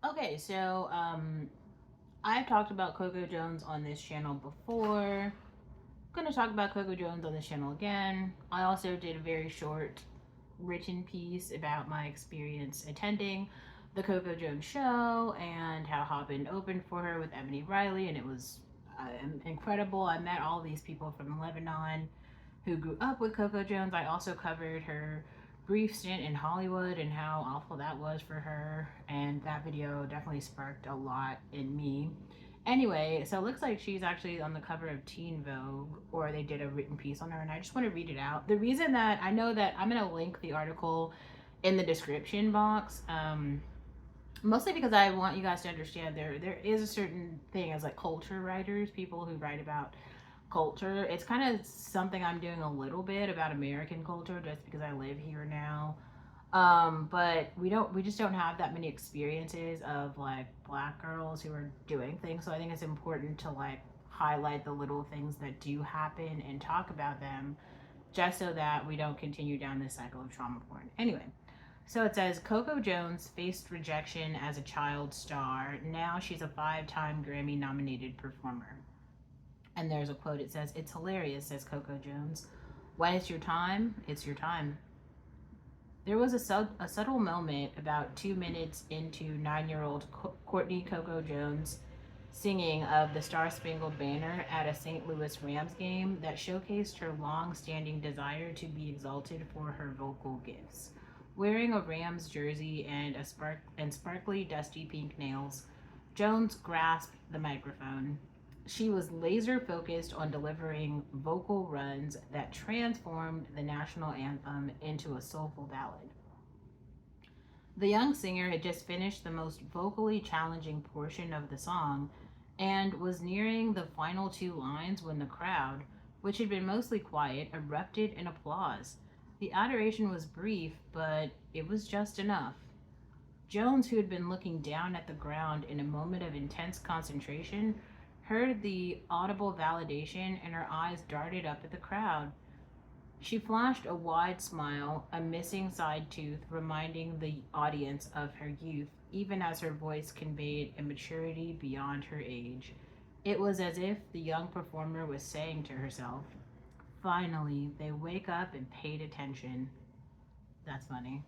Okay, so I've talked about Coco Jones on this channel before. I'm gonna talk about Coco Jones on this channel again. I also did a very short written piece about my experience attending the Coco Jones show and how Haben opened for her with Ebony Riley, and it was incredible. I met all these people from Lebanon who grew up with Coco Jones. I also covered her brief stint in Hollywood and how awful that was for her, and that video definitely sparked a lot in me. Anyway, so it looks like she's actually on the cover of Teen Vogue, or they did a written piece on her, and I just want to read it out. The reason that I know that I'm going to link the article in the description box, mostly because I want you guys to understand there is a certain thing as like culture writers, people who write about culture. It's kind of something I'm doing a little bit about American culture just because I live here now. But we just don't have that many experiences of like black girls who are doing things. So I think it's important to like highlight the little things that do happen and talk about them just so that we don't continue down this cycle of trauma porn. Anyway, so it says Coco Jones faced rejection as a child star. Now she's a 5-time Grammy nominated performer. And there's a quote. It says, "It's hilarious," says Coco Jones. "When it's your time, it's your time." There was a subtle moment about 2 minutes into 9-year-old Courtney Coco Jones singing of the Star Spangled Banner at a St. Louis Rams game that showcased her long standing desire to be exalted for her vocal gifts. Wearing a Rams jersey and sparkly dusty pink nails, Jones grasped the microphone. She was laser focused on delivering vocal runs that transformed the national anthem into a soulful ballad. The young singer had just finished the most vocally challenging portion of the song and was nearing the final two lines when the crowd, which had been mostly quiet, erupted in applause. The adoration was brief, but it was just enough. Jones, who had been looking down at the ground in a moment of intense concentration, heard the audible validation and her eyes darted up at the crowd. She flashed a wide smile, a missing side tooth reminding the audience of her youth, even as her voice conveyed a maturity beyond her age. It was as if the young performer was saying to herself, "Finally, they wake up and paid attention." That's funny.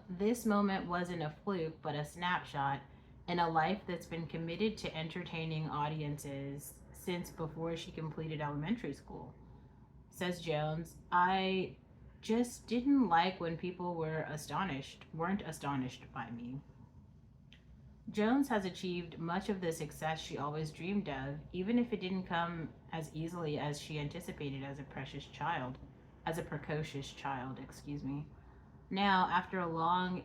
This moment wasn't a fluke, but a snapshot in a life that's been committed to entertaining audiences since before she completed elementary school. Says Jones, "I just didn't like when people weren't astonished by me." Jones has achieved much of the success she always dreamed of, even if it didn't come as easily as she anticipated as a precocious child, excuse me. Now, after a long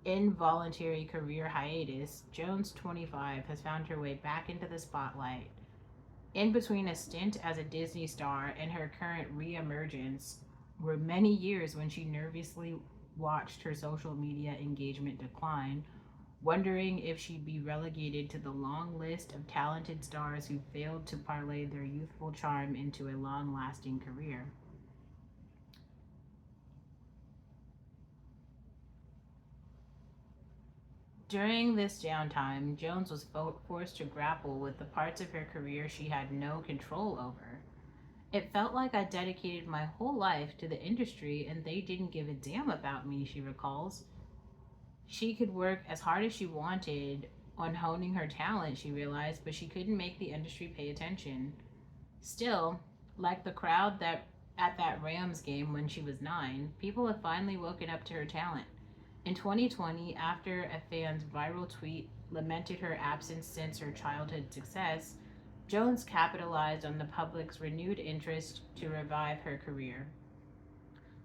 involuntary career hiatus, Jones, 25, has found her way back into the spotlight. In between a stint as a Disney star and her current reemergence were many years when she nervously watched her social media engagement decline, wondering if she'd be relegated to the long list of talented stars who failed to parlay their youthful charm into a long lasting career. During this downtime, Jones was forced to grapple with the parts of her career she had no control over. "It felt like I dedicated my whole life to the industry and they didn't give a damn about me," she recalls. She could work as hard as she wanted on honing her talent, she realized, but she couldn't make the industry pay attention. Still, like the crowd that at that Rams game when she was 9, people have finally woken up to her talent. In 2020, after a fan's viral tweet lamented her absence since her childhood success, Jones capitalized on the public's renewed interest to revive her career.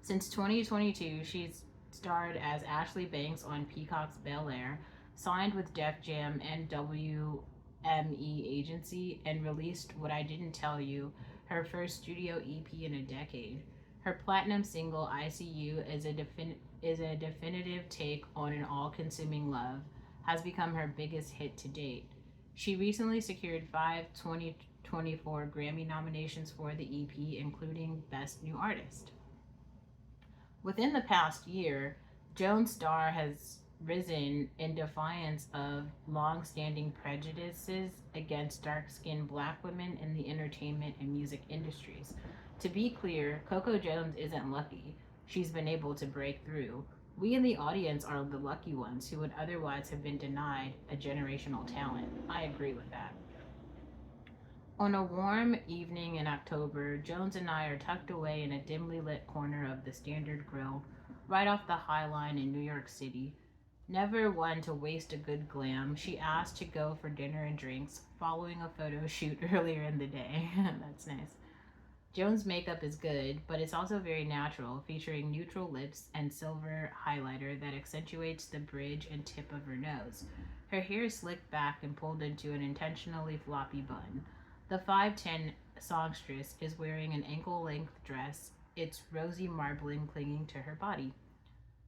Since 2022, she's starred as Ashley Banks on Peacock's Bel Air, signed with Def Jam and WME Agency, and released What I Didn't Tell You, her first studio EP in a decade. Her platinum single "ICU" is a definitive take on an all-consuming love, has become her biggest hit to date. She recently secured 5 2024 Grammy nominations for the EP, including Best New Artist. Within the past year, Jones' star has risen in defiance of long standing prejudices against dark skinned black women in the entertainment and music industries. To be clear, Coco Jones isn't lucky. She's been able to break through. We in the audience are the lucky ones who would otherwise have been denied a generational talent. I agree with that. On a warm evening in October, Jones and I are tucked away in a dimly lit corner of the Standard Grill, right off the High Line in New York City. Never one to waste a good glam, she asked to go for dinner and drinks, following a photo shoot earlier in the day. That's nice. Jones' makeup is good, but it's also very natural, featuring neutral lips and silver highlighter that accentuates the bridge and tip of her nose. Her hair is slicked back and pulled into an intentionally floppy bun. The 5'10" songstress is wearing an ankle length dress, its rosy marbling clinging to her body.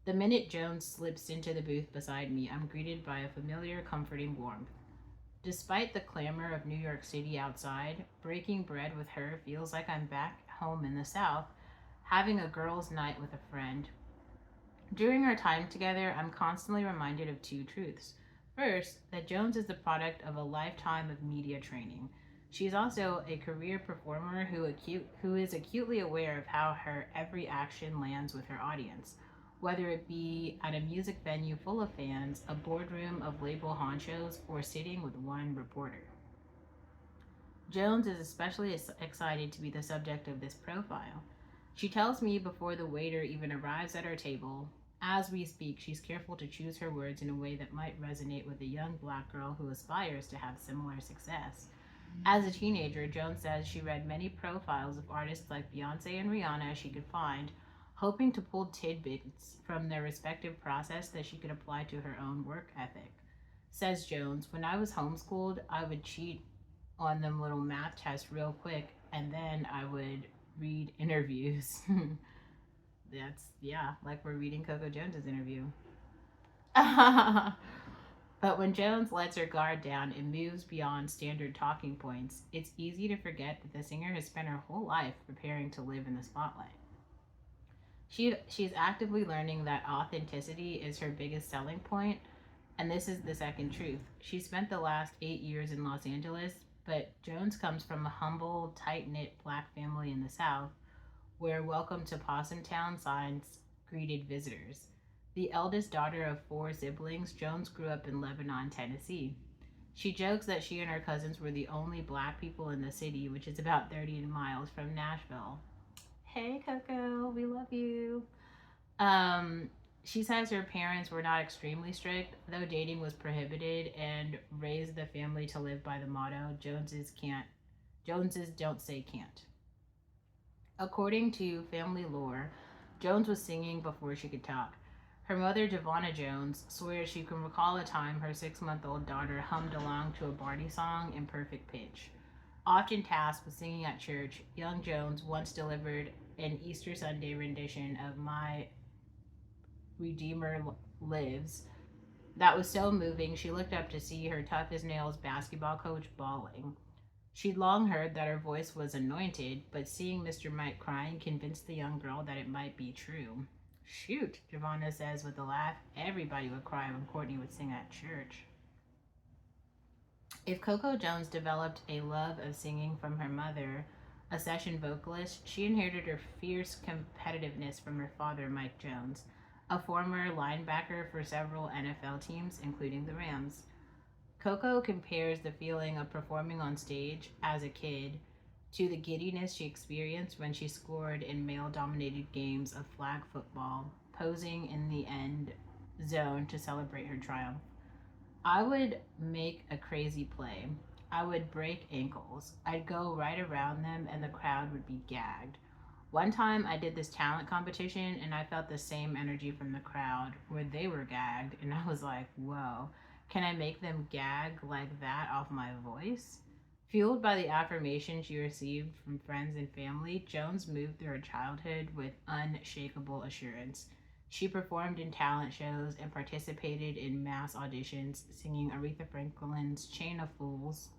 The minute Jones slips into the booth beside me, I'm greeted by a familiar, comforting warmth. Despite the clamor of New York City outside, breaking bread with her feels like I'm back home in the South, having a girls' night with a friend. During our time together, I'm constantly reminded of two truths. First, that Jones is the product of a lifetime of media training. She's also a career performer who is acutely aware of how her every action lands with her audience, whether it be at a music venue full of fans, a boardroom of label honchos, or sitting with one reporter. Jones is especially excited to be the subject of this profile. She tells me before the waiter even arrives at our table. As we speak, she's careful to choose her words in a way that might resonate with a young black girl who aspires to have similar success. As a teenager, Jones says she read many profiles of artists like Beyonce and Rihanna she could find, hoping to pull tidbits from their respective process that she could apply to her own work ethic. Says Jones, when I was homeschooled, I would cheat on them little math tests real quick, and then I would read interviews. That's, yeah, like we're reading Coco Jones's interview. But when Jones lets her guard down and moves beyond standard talking points, it's easy to forget that the singer has spent her whole life preparing to live in the spotlight. She's actively learning that authenticity is her biggest selling point, and this is the second truth. She spent the last 8 years in Los Angeles, but Jones comes from a humble, tight knit black family in the South, where welcome to Possum Town signs greeted visitors. The eldest daughter of four siblings, Jones grew up in Lebanon, Tennessee. She jokes that she and her cousins were the only black people in the city, which is about 30 miles from Nashville. Hey, Coco, we love you. Um, she says her parents were not extremely strict, though dating was prohibited, and raised the family to live by the motto Joneses don't say can't. According to family lore, Jones was singing before she could talk. Her mother, Devonna Jones, swears she can recall a time her 6 month old daughter hummed along to a Barney song in perfect pitch. Often tasked with singing at church, young Jones once delivered an Easter Sunday rendition of My Redeemer Lives that was so moving she looked up to see her tough as nails basketball coach bawling. She'd long heard that her voice was anointed, but seeing Mr. Mike crying convinced the young girl that it might be true. Shoot, Giovanna says with a laugh, everybody would cry when Courtney would sing at church. If Coco Jones developed a love of singing from her mother, a session vocalist, she inherited her fierce competitiveness from her father, Mike Jones, a former linebacker for several NFL teams, including the Rams. Coco compares the feeling of performing on stage as a kid to the giddiness she experienced when she scored in male dominated games of flag football, posing in the end zone to celebrate her triumph. I would make a crazy play. I would break ankles. I'd go right around them and the crowd would be gagged. One time I did this talent competition and I felt the same energy from the crowd where they were gagged, and I was like, whoa, can I make them gag like that off my voice? Fueled by the affirmation she received from friends and family, Jones moved through her childhood with unshakable assurance. She performed in talent shows and participated in mass auditions, singing Aretha Franklin's Chain of Fools.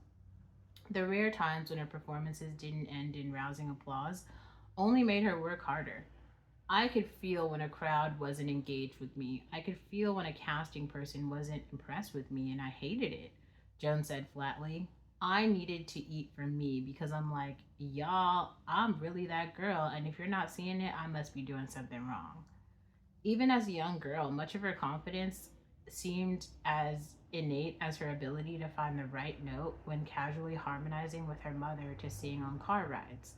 The rare times when her performances didn't end in rousing applause only made her work harder. I could feel when a crowd wasn't engaged with me. I could feel when a casting person wasn't impressed with me, and I hated it, Joan said flatly. I needed to eat for me because I'm like, y'all, I'm really that girl, and if you're not seeing it, I must be doing something wrong. Even as a young girl, much of her confidence seemed as innate as her ability to find the right note when casually harmonizing with her mother to sing on car rides.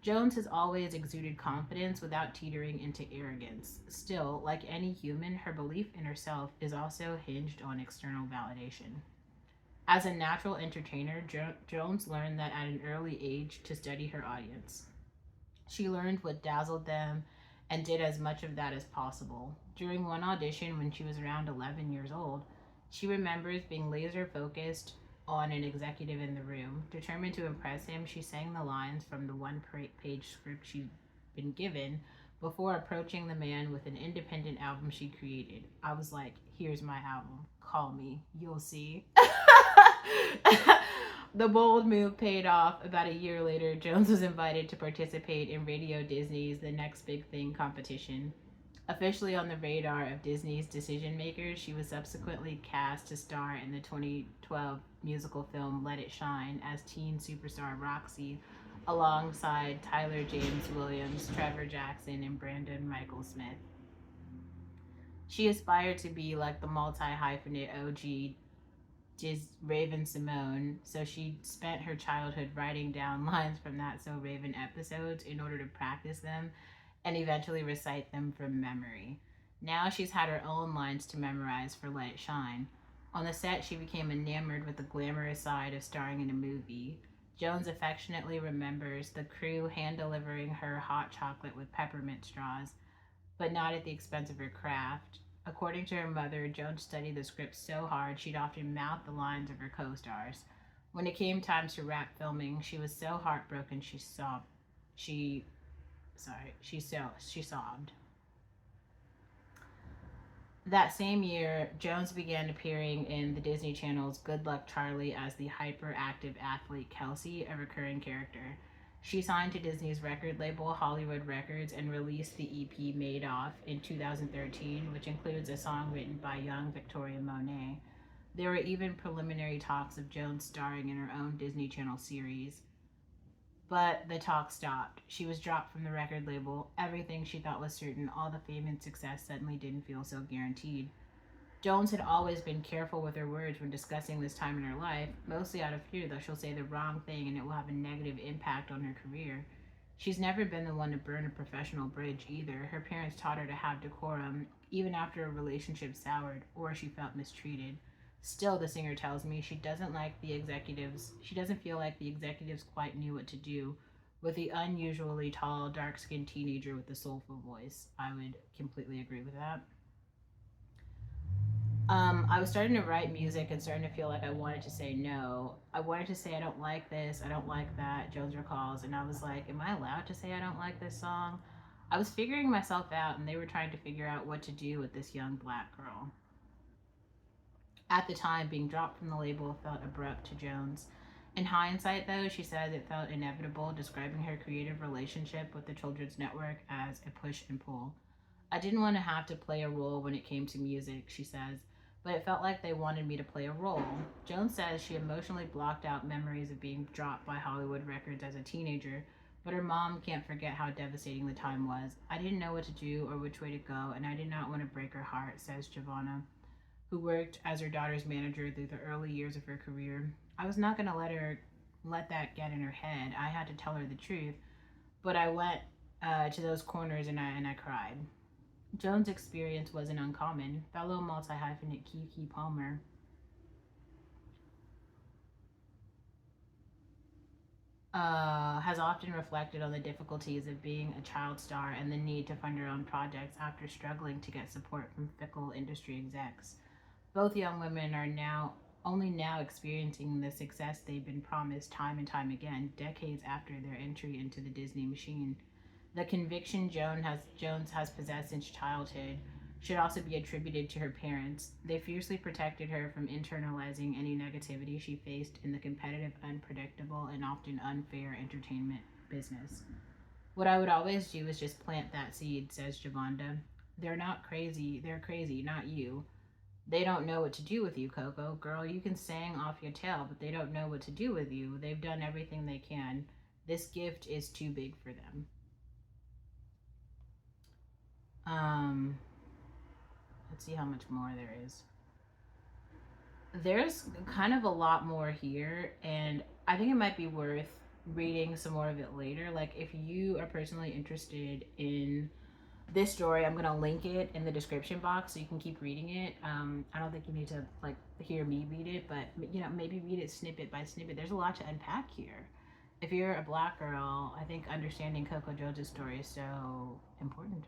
Jones has always exuded confidence without teetering into arrogance. Still, like any human, her belief in herself is also hinged on external validation. As a natural entertainer, Jones learned that at an early age to study her audience. She learned what dazzled them and did as much of that as possible. During one audition when she was around 11 years old, she remembers being laser focused on an executive in the room. Determined to impress him, she sang the lines from the one-page script she'd been given before approaching the man with an independent album she created. I was like, here's my album. Call me. You'll see. The bold move paid off. About a year later, Jones was invited to participate in Radio Disney's The Next Big Thing competition. Officially on the radar of Disney's decision makers, she was subsequently cast to star in the 2012 musical film Let It Shine as teen superstar Roxy, alongside Tyler James Williams, Trevor Jackson, and Brandon Michael Smith. She aspired to be like the multi hyphenate OG Raven Simone, so she spent her childhood writing down lines from That So Raven episodes in order to practice them and eventually recite them from memory. Now she's had her own lines to memorize for Let It Shine. On the set, she became enamored with the glamorous side of starring in a movie. Jones affectionately remembers the crew hand delivering her hot chocolate with peppermint straws, but not at the expense of her craft. According to her mother, Jones studied the script so hard she'd often mouth the lines of her co-stars. When it came time to wrap filming, she was so heartbroken she sobbed. She sobbed. That same year, Jones began appearing in the Disney Channel's Good Luck Charlie as the hyperactive athlete Kelsey, a recurring character. She signed to Disney's record label, Hollywood Records, and released the EP Made Off in 2013, which includes a song written by young Victoria Monet. There were even preliminary talks of Jones starring in her own Disney Channel series. But the talk stopped. She was dropped from the record label. Everything she thought was certain, all the fame and success suddenly didn't feel so guaranteed. Jones had always been careful with her words when discussing this time in her life, mostly out of fear that she'll say the wrong thing and it will have a negative impact on her career. She's never been the one to burn a professional bridge either. Her parents taught her to have decorum, even after a relationship soured or she felt mistreated. Still, the singer tells me she doesn't feel like the executives quite knew what to do with the unusually tall, dark-skinned teenager with a soulful voice. I would completely agree with that. I was starting to write music and starting to feel like I wanted to say no. I wanted to say I don't like this, I don't like that, Jones recalls, and I was like, am I allowed to say I don't like this song? I was figuring myself out, and they were trying to figure out what to do with this young black girl. At the time, being dropped from the label felt abrupt to Jones. In hindsight, though, she says it felt inevitable, describing her creative relationship with the Children's Network as a push and pull. I didn't want to have to play a role when it came to music, she says, but it felt like they wanted me to play a role. Jones says she emotionally blocked out memories of being dropped by Hollywood Records as a teenager, but her mom can't forget how devastating the time was. I didn't know what to do or which way to go, and I did not want to break her heart, says Giovanna, who worked as her daughter's manager through the early years of her career. I was not going to let that get in her head. I had to tell her the truth, but I went to those corners and I cried. Jones' experience wasn't uncommon. Fellow multi-hyphenate Kiki Palmer has often reflected on the difficulties of being a child star and the need to fund her own projects after struggling to get support from fickle industry execs. Both young women are only now experiencing the success they've been promised time and time again, decades after their entry into the Disney machine. The conviction Jones has possessed since childhood should also be attributed to her parents. They fiercely protected her from internalizing any negativity she faced in the competitive, unpredictable, and often unfair entertainment business. What I would always do is just plant that seed, says Javonda. They're not crazy. They're crazy, not you. They don't know what to do with you, Coco. Girl, you can sing off your tail, but they don't know what to do with you. They've done everything they can. This gift is too big for them. Let's see how much more there is. There's kind of a lot more here, and I think it might be worth reading some more of it later. Like, if you are personally interested in this story, I'm gonna link it in the description box so you can keep reading it. I don't think you need to like hear me read it, but maybe read it snippet by snippet. There's a lot to unpack here. If you're a black girl, I think understanding Coco Jones' story is so important.